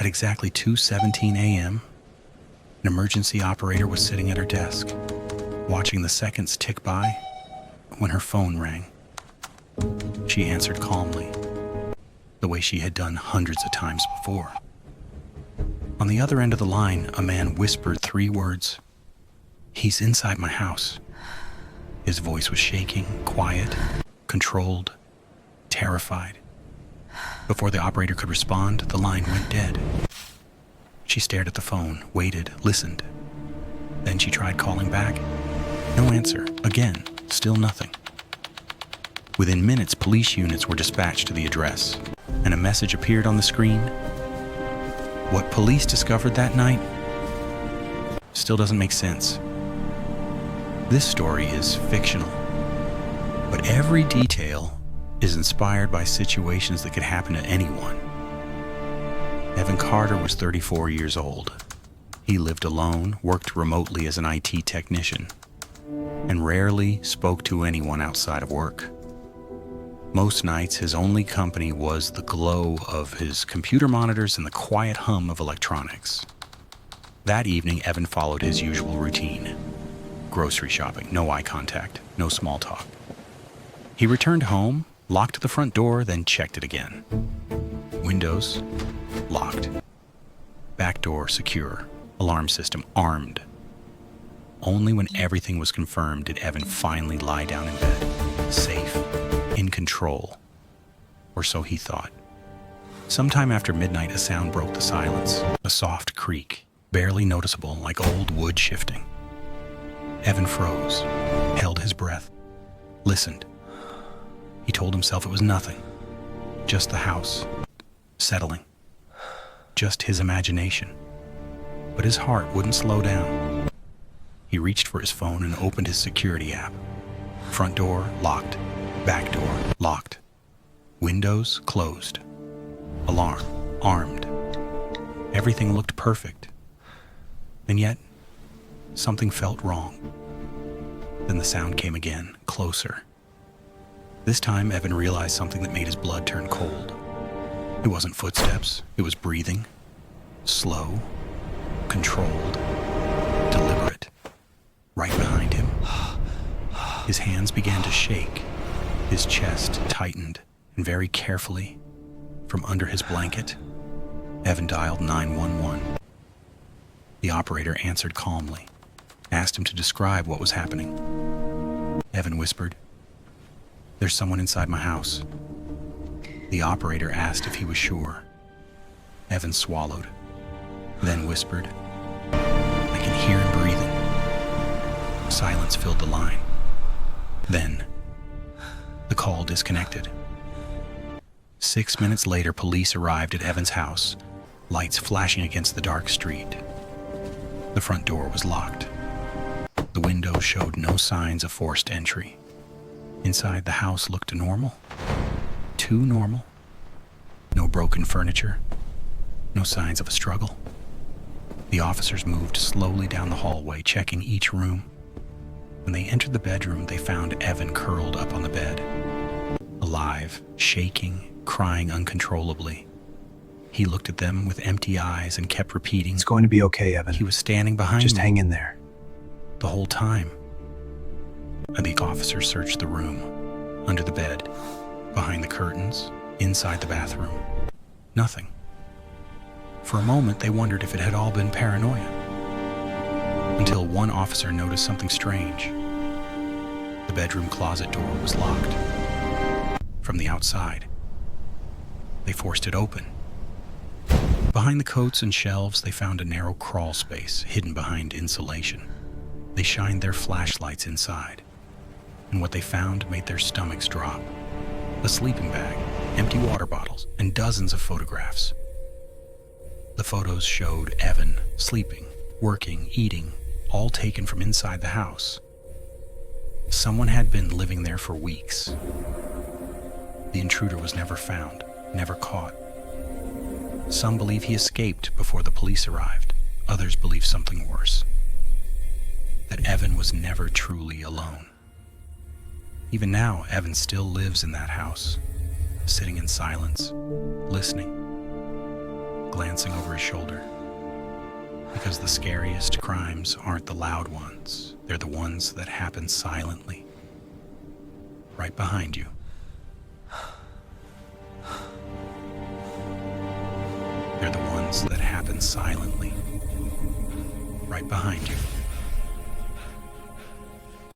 At exactly 2:17 a.m., an emergency operator was sitting at her desk, watching the seconds tick by when her phone rang. She answered calmly, the way she had done hundreds of times before. On the other end of the line, a man whispered 3 words, "He's inside my house." His voice was shaking, quiet, controlled, terrified. Before the operator could respond, the line went dead. She stared at the phone, waited, listened. Then she tried calling back. No answer. Again, still nothing. Within minutes, police units were dispatched to the address, and a message appeared on the screen. What police discovered that night still doesn't make sense. This story is fictional, but every detail is inspired by situations that could happen to anyone. Evan Carter was 34 years old. He lived alone, worked remotely as an IT technician, and rarely spoke to anyone outside of work. Most nights, his only company was the glow of his computer monitors and the quiet hum of electronics. That evening, Evan followed his usual routine. Grocery shopping, no eye contact, no small talk. He returned home, locked the front door, then checked it again. Windows locked. Back door secure. Alarm system armed. Only when everything was confirmed did Evan finally lie down in bed, safe, in control. Or so he thought. Sometime after midnight, a sound broke the silence. A soft creak, barely noticeable, like old wood shifting. Evan froze, held his breath, listened. He told himself it was nothing. Just the house, settling. Just his imagination. But his heart wouldn't slow down. He reached for his phone and opened his security app. Front door locked. Back door locked. Windows closed. Alarm armed. Everything looked perfect. And yet, something felt wrong. Then the sound came again, closer. This time, Evan realized something that made his blood turn cold. It wasn't footsteps, it was breathing. Slow, controlled, deliberate. Right behind him. His hands began to shake. His chest tightened, and very carefully, from under his blanket, Evan dialed 911. The operator answered calmly, asked him to describe what was happening. Evan whispered, "There's someone inside my house." The operator asked if he was sure. Evan swallowed, then whispered, "I can hear him breathing." Silence filled the line. Then, the call disconnected. 6 minutes later, police arrived at Evan's house, lights flashing against the dark street. The front door was locked. The windows showed no signs of forced entry. Inside, the house looked normal. Too normal. No broken furniture. No signs of a struggle. The officers moved slowly down the hallway, checking each room. When they entered the bedroom, they found Evan curled up on the bed. Alive, shaking, crying uncontrollably. He looked at them with empty eyes and kept repeating, "It's going to be okay, Evan. He was standing behind Just me hang in there." the whole time. And the officers searched the room, under the bed, behind the curtains, inside the bathroom. Nothing. For a moment, they wondered if it had all been paranoia. Until one officer noticed something strange. The bedroom closet door was locked. From the outside. They forced it open. Behind the coats and shelves, they found a narrow crawl space hidden behind insulation. They shined their flashlights inside, and what they found made their stomachs drop. A sleeping bag, empty water bottles, and dozens of photographs. The photos showed Evan sleeping, working, eating, all taken from inside the house. Someone had been living there for weeks. The intruder was never found, never caught. Some believe he escaped before the police arrived. Others believe something worse. That Evan was never truly alone. Even now, Evan still lives in that house, sitting in silence, listening. glancing over his shoulder. Because the scariest crimes aren't the loud ones, they're the ones that happen silently. Right behind you. They're the ones that happen silently. Right behind you.